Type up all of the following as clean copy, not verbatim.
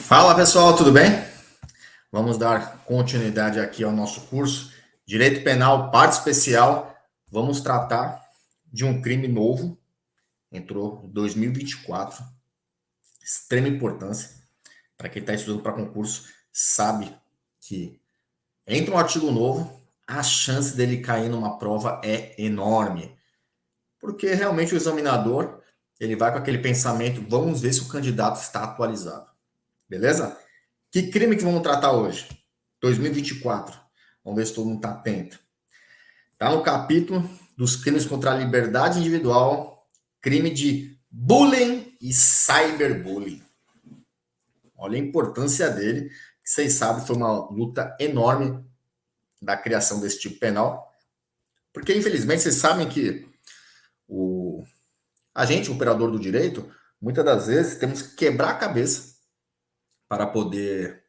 Fala pessoal, tudo bem? Vamos dar continuidade aqui ao nosso curso Direito Penal, parte especial. Vamos tratar de um crime novo, entrou em 2024, extrema importância. Para quem está estudando para concurso, sabe que entra um artigo novo, a chance dele cair numa prova é enorme. Porque realmente o examinador, ele vai com aquele pensamento, vamos ver se o candidato está atualizado. Beleza? Que crime que vamos tratar hoje? 2024. Vamos ver se todo mundo está atento. Está no capítulo dos crimes contra a liberdade individual, crime de bullying e cyberbullying. Olha a importância dele, que vocês sabem, foi uma luta enorme da criação desse tipo penal, porque infelizmente vocês sabem que a gente, o operador do direito, muitas das vezes temos que quebrar a cabeça para poder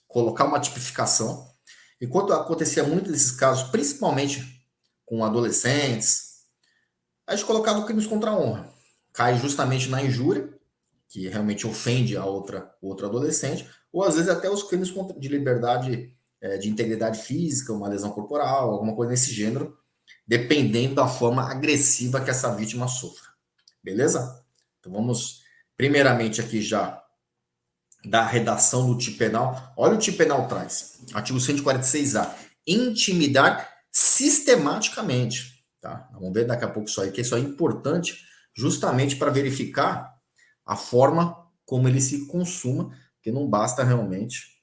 colocar uma tipificação. Enquanto acontecia muito desses casos, principalmente com adolescentes, a gente colocava crimes contra a honra. Cai justamente na injúria, que realmente ofende a outro adolescente, ou às vezes até os crimes de liberdade, de integridade física, uma lesão corporal, alguma coisa desse gênero, dependendo da forma agressiva que essa vítima sofra. Beleza? Então vamos, primeiramente, aqui já da redação do tipo penal. Olha o tipo penal traz. Artigo 146A. Intimidar sistematicamente. Tá? Vamos ver daqui a pouco isso aí, que isso é importante justamente para verificar a forma como ele se consuma, porque não basta realmente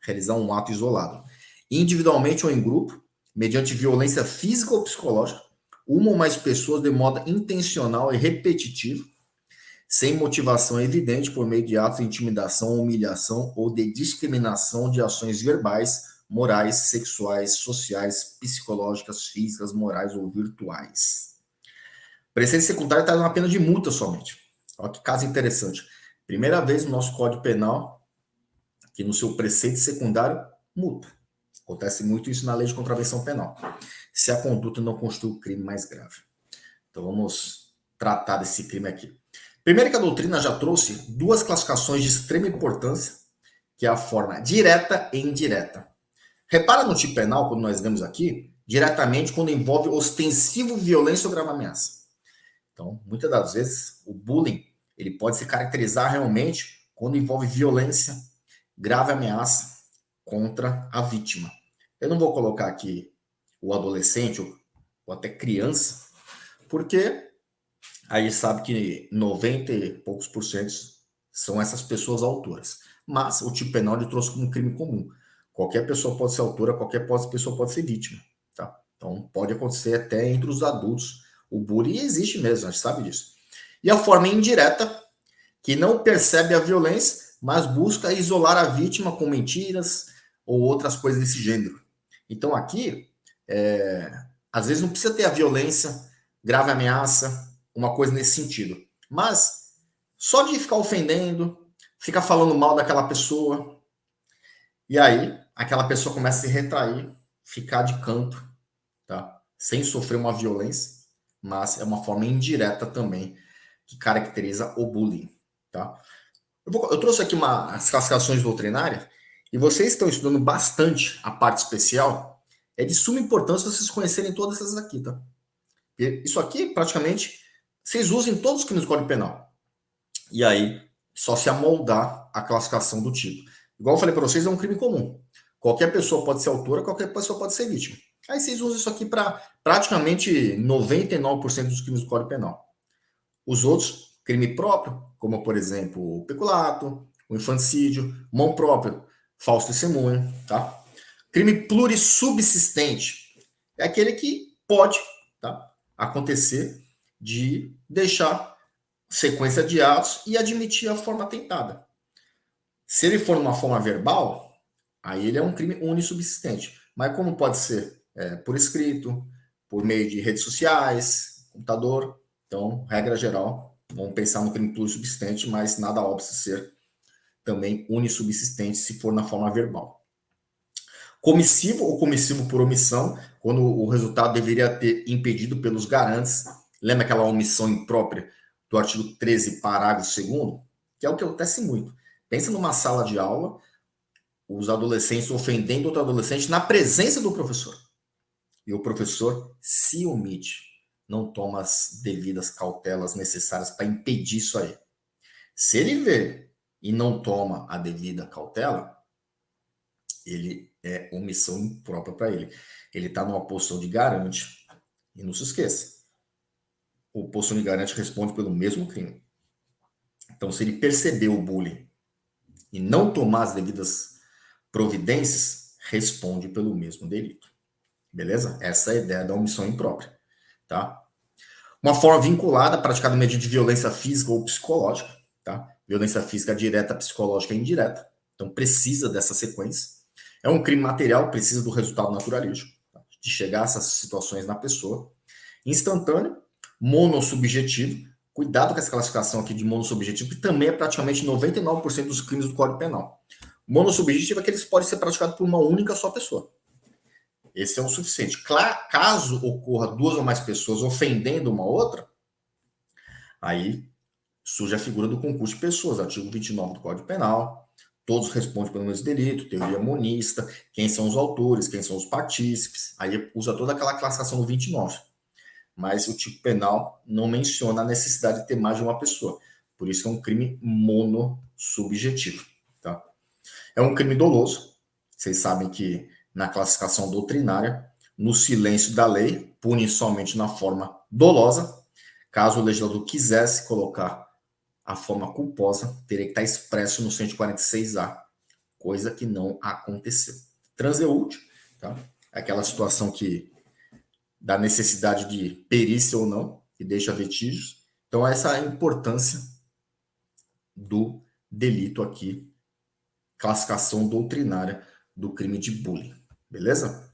realizar um ato isolado. Individualmente ou em grupo, mediante violência física ou psicológica, uma ou mais pessoas de modo intencional e repetitivo, sem motivação evidente por meio de atos de intimidação, humilhação ou de discriminação de ações verbais, morais, sexuais, sociais, psicológicas, físicas, morais ou virtuais. Precedente secundário está na pena de multa somente. Olha que caso interessante. Primeira vez no nosso Código Penal que no seu precedente secundário, multa. Acontece muito isso na lei de contravenção penal. Se a conduta não constitui o crime mais grave. Então vamos tratar desse crime aqui. Primeiro que a doutrina já trouxe duas classificações de extrema importância, que é a forma direta e indireta. Repara no tipo penal, quando nós vemos aqui, diretamente quando envolve ostensivo violência ou grave ameaça. Então, muitas das vezes, o bullying ele pode se caracterizar realmente quando envolve violência, grave ameaça contra a vítima. Eu não vou colocar aqui o adolescente ou até criança, porque aí sabe que 90 e poucos por cento são essas pessoas autoras. Mas o tipo penal ele trouxe como um crime comum. Qualquer pessoa pode ser autora, qualquer pessoa pode ser vítima. Tá? Então pode acontecer até entre os adultos. O bullying existe mesmo, a gente sabe disso. E a forma indireta, que não percebe a violência, mas busca isolar a vítima com mentiras ou outras coisas desse gênero. Então aqui, às vezes não precisa ter a violência, grave ameaça, uma coisa nesse sentido. Mas só de ficar ofendendo, ficar falando mal daquela pessoa, e aí aquela pessoa começa a se retrair, ficar de canto, tá? Sem sofrer uma violência, mas é uma forma indireta também que caracteriza o bullying, tá? Eu trouxe aqui as classificações doutrinárias e vocês estão estudando bastante a parte especial. É de suma importância vocês conhecerem todas essas aqui, tá? Isso aqui, praticamente, vocês usam em todos os crimes do Código Penal. E aí, só se amoldar a classificação do tipo. Igual eu falei para vocês, é um crime comum. Qualquer pessoa pode ser autora, qualquer pessoa pode ser vítima. Aí vocês usam isso aqui para praticamente 99% dos crimes do Código Penal. Os outros, crime próprio, como por exemplo o peculato, o infanticídio, mão própria, falso testemunho, tá? Crime plurissubsistente é aquele que pode, tá, acontecer de deixar sequência de atos e admitir a forma tentada. Se ele for numa forma verbal, aí ele é um crime unissubsistente. Mas como pode ser por escrito, por meio de redes sociais, computador, então, regra geral, vamos pensar no crime plurissubsistente, mas nada óbvio ser também unissubsistente se for na forma verbal. Comissivo ou comissivo por omissão, quando o resultado deveria ter impedido pelos garantes. Lembra aquela omissão imprópria do artigo 13, parágrafo 2º? Que é o que acontece muito. Pensa numa sala de aula, os adolescentes ofendendo outro adolescente na presença do professor. E o professor se omite, não toma as devidas cautelas necessárias para impedir isso aí. Se ele vê e não toma a devida cautela, ele é omissão imprópria para ele. Ele está numa posição de garante. E não se esqueça, o posição de garante responde pelo mesmo crime. Então, se ele perceber o bullying e não tomar as devidas providências, responde pelo mesmo delito. Beleza? Essa é a ideia da omissão imprópria. Tá? Uma forma vinculada, praticada medida de violência física ou psicológica. Tá? Violência física direta, psicológica e indireta. Então, precisa dessa sequência. É um crime material, precisa do resultado naturalístico, tá? De chegar a essas situações na pessoa. Instantâneo, monossubjetivo. Cuidado com essa classificação aqui de monossubjetivo, que também é praticamente 99% dos crimes do Código Penal. Monossubjetivo é que eles podem ser praticados por uma única só pessoa. Esse é o suficiente. Caso ocorra duas ou mais pessoas ofendendo uma outra, aí surge a figura do concurso de pessoas, artigo 29 do Código Penal. Todos respondem pelo mesmo delito, teoria monista, quem são os autores, quem são os partícipes. Aí usa toda aquela classificação do 29. Mas o tipo penal não menciona a necessidade de ter mais de uma pessoa. Por isso é um crime monossubjetivo. Tá? É um crime doloso. Vocês sabem que na classificação doutrinária, no silêncio da lei, pune somente na forma dolosa. Caso o legislador quisesse colocar a forma culposa, teria que estar expresso no 146A, coisa que não aconteceu. Transeúnte, tá? É aquela situação que da necessidade de perícia ou não, que deixa vestígios. Então, essa é a importância do delito aqui, classificação doutrinária do crime de bullying, beleza?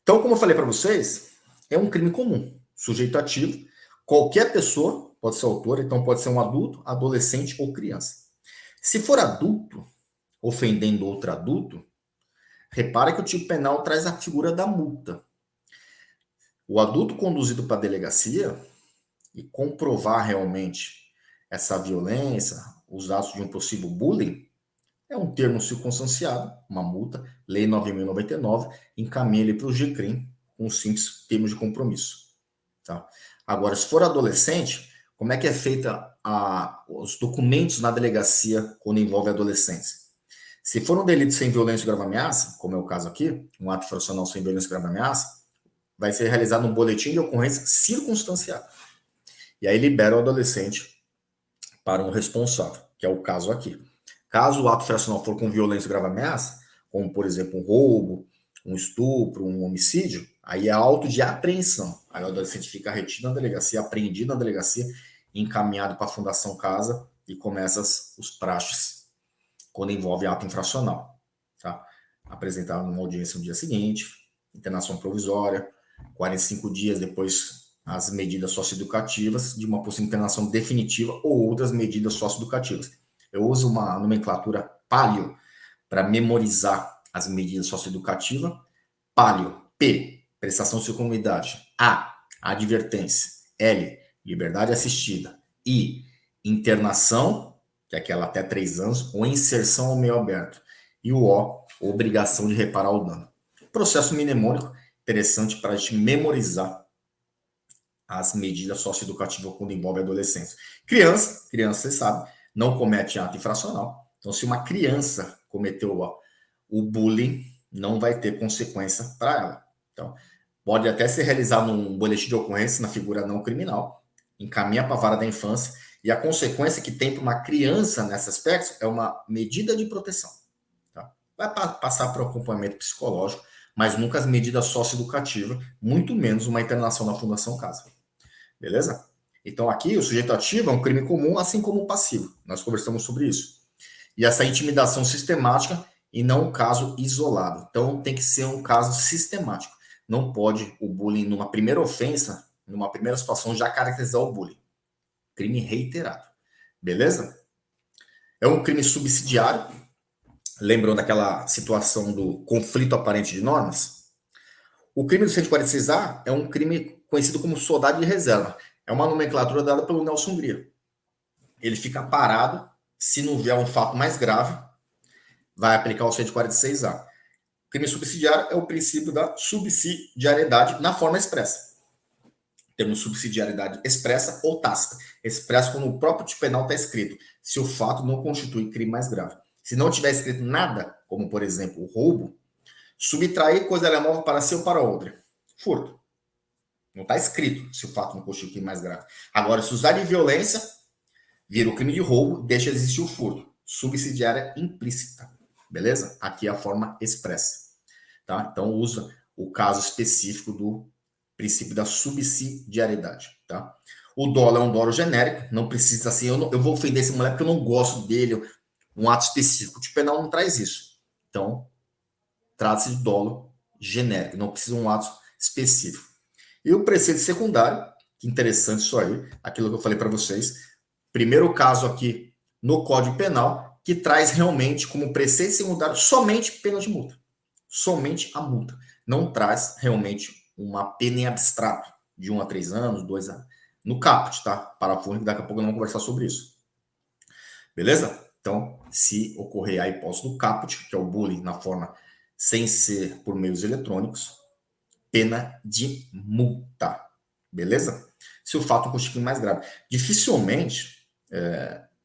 Então, como eu falei para vocês, é um crime comum, sujeito ativo, qualquer pessoa pode ser autor, então pode ser um adulto, adolescente ou criança. Se for adulto, ofendendo outro adulto, repara que o tipo penal traz a figura da multa. O adulto conduzido para a delegacia e comprovar realmente essa violência, os atos de um possível bullying, é um termo circunstanciado, uma multa, Lei 9.099, encaminha ele para o GCRIM com um simples termo de compromisso. Tá? Agora, se for adolescente, como é que é feita os documentos na delegacia quando envolve adolescentes? Se for um delito sem violência e grave ameaça, como é o caso aqui, um ato infracional sem violência e grave ameaça, vai ser realizado um boletim de ocorrência circunstanciado. E aí libera o adolescente para um responsável, que é o caso aqui. Caso o ato infracional for com violência e grave ameaça, como, por exemplo, um roubo, um estupro, um homicídio, aí é auto de apreensão. Aí o adolescente fica retido na delegacia, apreendido na delegacia, encaminhado para a Fundação Casa e começa os praxes quando envolve ato infracional. Tá? Apresentado numa audiência no dia seguinte, internação provisória, 45 dias depois as medidas socioeducativas de uma possível internação definitiva ou outras medidas socioeducativas. Eu uso uma nomenclatura palio para memorizar as medidas socioeducativas. Palio, P, prestação de socorro-comunidade. A, advertência. L, liberdade assistida. I, internação, que é aquela até 3 anos, ou inserção ao meio aberto. E o O, obrigação de reparar o dano. Processo mnemônico, interessante para a gente memorizar as medidas socioeducativas quando envolve adolescentes. Criança, você sabe, não comete ato infracional. Então, se uma criança cometeu o bullying, não vai ter consequência para ela. Então, pode até ser realizado um boletim de ocorrência na figura não criminal, encaminha para a vara da infância, e a consequência que tem para uma criança nesse aspecto é uma medida de proteção. Tá? Vai passar por acompanhamento psicológico, mas nunca as medidas socioeducativas, muito menos uma internação na Fundação Casa. Beleza? Então aqui o sujeito ativo é um crime comum, assim como o passivo. Nós conversamos sobre isso. E essa intimidação sistemática e não um caso isolado. Então tem que ser um caso sistemático. Não pode o bullying, numa primeira ofensa, numa primeira situação, já caracterizar o bullying. Crime reiterado. Beleza? É um crime subsidiário. Lembrou daquela situação do conflito aparente de normas? O crime do 146A é um crime conhecido como soldado de reserva. É uma nomenclatura dada pelo Nelson Grier. Ele fica parado Se não vier um fato mais grave, vai aplicar o 146A. Crime subsidiário é o princípio da subsidiariedade na forma expressa. Temos subsidiariedade expressa ou tácita. Expressa quando o próprio tipo penal está escrito, se o fato não constitui crime mais grave. Se não tiver escrito nada, como por exemplo o roubo, subtrair coisa telemóvel para si ou para outra. Furto. Não está escrito se o fato não constitui crime mais grave. Agora, se usar de violência, vira o crime de roubo, deixa de existir o furto. Subsidiária implícita. Beleza? Aqui é a forma expressa. Tá? Então, usa o caso específico do princípio da subsidiariedade. Tá? O dolo é um dolo genérico, não precisa assim, eu vou ofender esse moleque porque eu não gosto dele, um ato específico. O tipo penal não traz isso. Então, trata-se de dolo genérico, não precisa de um ato específico. E o preceito secundário, que interessante isso aí, aquilo que eu falei para vocês. Primeiro caso aqui no Código Penal, que traz realmente como preceito secundário somente pena de multa. Somente a multa. Não traz realmente uma pena em abstrato, de 1 a 3 anos, 2 a... No caput, tá? Parafúnico, daqui a pouco nós vamos conversar sobre isso. Beleza? Então, se ocorrer a hipótese do caput, que é o bullying na forma sem ser por meios eletrônicos, pena de multa. Beleza? Se o fato constitui mais grave. Dificilmente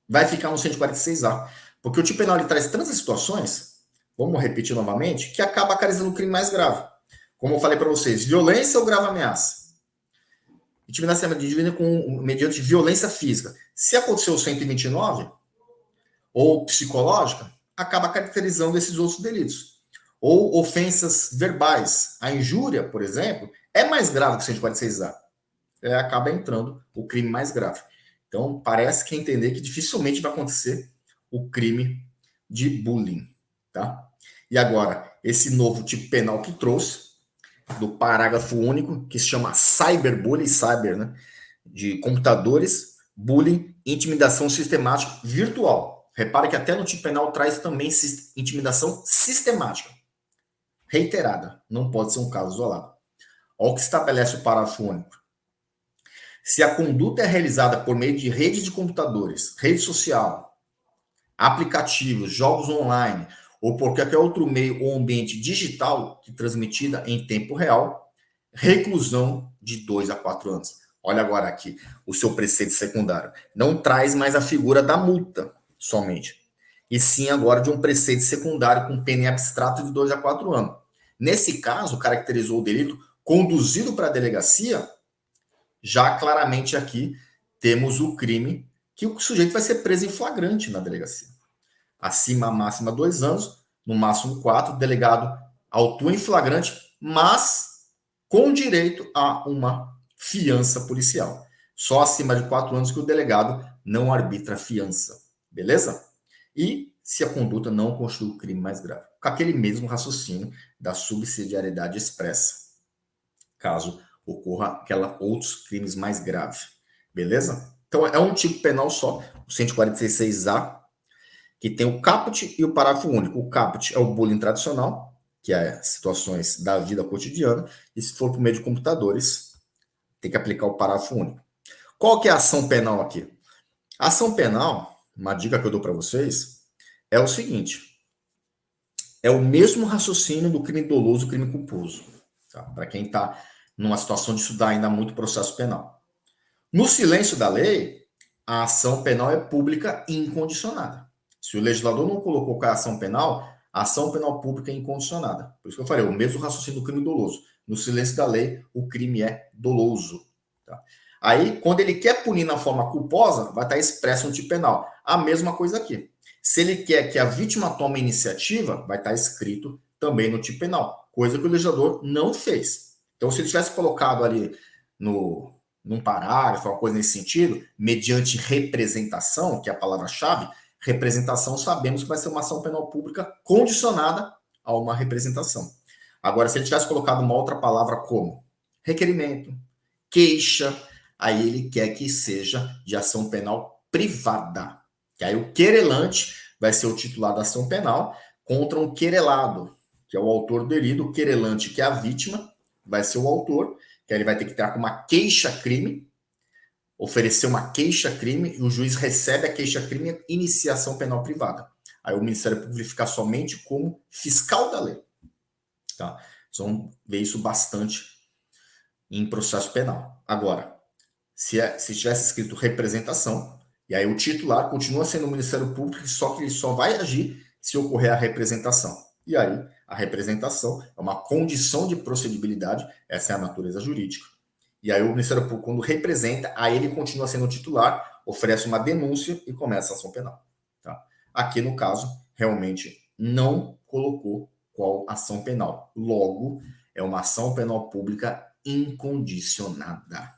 vai ficar no 146A. Porque o tipo penal ele traz tantas situações, vamos repetir novamente, que acaba acariciando o crime mais grave. Como eu falei para vocês, violência ou grave ameaça? Intimidação mediante violência física. Se aconteceu o 129, ou psicológica, acaba caracterizando esses outros delitos. Ou ofensas verbais. A injúria, por exemplo, é mais grave que o 146A. Acaba entrando o crime mais grave. Então, parece que entender que dificilmente vai acontecer o crime de bullying. Tá? E agora, esse novo tipo penal que trouxe, do parágrafo único, que se chama cyberbullying, cyber, né? De computadores, bullying, intimidação sistemática virtual. Repare que até no tipo penal traz também intimidação sistemática, reiterada. Não pode ser um caso isolado. Olha o que estabelece o parágrafo único. Se a conduta é realizada por meio de rede de computadores, rede social, aplicativos, jogos online, ou por qualquer outro meio ou ambiente digital que transmitida em tempo real, reclusão de 2 a 4 anos. Olha agora aqui o seu preceito secundário. Não traz mais a figura da multa somente, e sim agora de um preceito secundário com pena em abstrato de 2 a 4 anos. Nesse caso, caracterizou o delito conduzido para a delegacia. Já claramente aqui temos o crime que o sujeito vai ser preso em flagrante na delegacia. Acima a máxima 2 anos, no máximo 4, delegado autua em flagrante, mas com direito a uma fiança policial. Só acima de 4 anos que o delegado não arbitra fiança. Beleza? E se a conduta não constitui o crime mais grave. Com aquele mesmo raciocínio da subsidiariedade expressa. Caso ocorra outros crimes mais graves. Beleza? Então, é um tipo penal só, o 146A, que tem o caput e o parágrafo único. O caput é o bullying tradicional, que é situações da vida cotidiana, e se for por meio de computadores, tem que aplicar o parágrafo único. Qual que é a ação penal aqui? A ação penal, uma dica que eu dou para vocês, é o seguinte: é o mesmo raciocínio do crime doloso e crime culposo. Tá? Para quem está numa situação de estudar ainda muito processo penal. No silêncio da lei, a ação penal é pública e incondicionada. Se o legislador não colocou qual é a ação penal pública é incondicionada. Por isso que eu falei, o mesmo raciocínio do crime doloso. No silêncio da lei, o crime é doloso. Tá? Aí, quando ele quer punir na forma culposa, vai estar expresso no tipo penal. A mesma coisa aqui. Se ele quer que a vítima tome iniciativa, vai estar escrito também no tipo penal. Coisa que o legislador não fez. Então, se ele tivesse colocado ali num parágrafo, uma coisa nesse sentido, mediante representação, que é a palavra-chave, representação sabemos que vai ser uma ação penal pública condicionada a uma representação. Agora, se ele tivesse colocado uma outra palavra como requerimento, queixa, aí ele quer que seja de ação penal privada. Que aí o querelante vai ser o titular da ação penal contra um querelado, que é o autor do delito, o querelante, que é a vítima, vai ser o autor, que aí ele vai ter que ter uma queixa-crime oferecer uma queixa-crime e o juiz recebe a queixa-crime e iniciação penal privada. Aí o Ministério Público fica somente como fiscal da lei. Tá? Vocês vão ver isso bastante em processo penal. Agora, se tivesse escrito representação, e aí o titular continua sendo o Ministério Público, só que ele só vai agir se ocorrer a representação. E aí, a representação é uma condição de procedibilidade, essa é a natureza jurídica. E aí o Ministério Público, quando representa, aí ele continua sendo o titular, oferece uma denúncia e começa a ação penal. Tá? Aqui, no caso, realmente não colocou qual ação penal. Logo, é uma ação penal pública incondicionada.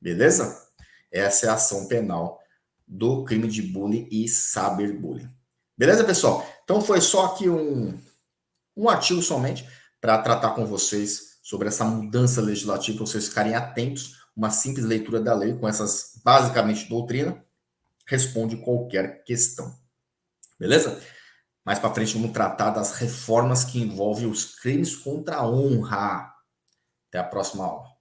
Beleza? Essa é a ação penal do crime de bullying e cyberbullying. Beleza, pessoal? Então foi só aqui um artigo somente para tratar com vocês sobre essa mudança legislativa, para vocês ficarem atentos. Uma simples leitura da lei com essas, basicamente, doutrina, responde qualquer questão. Beleza? Mais para frente vamos tratar das reformas que envolvem os crimes contra a honra. Até a próxima aula.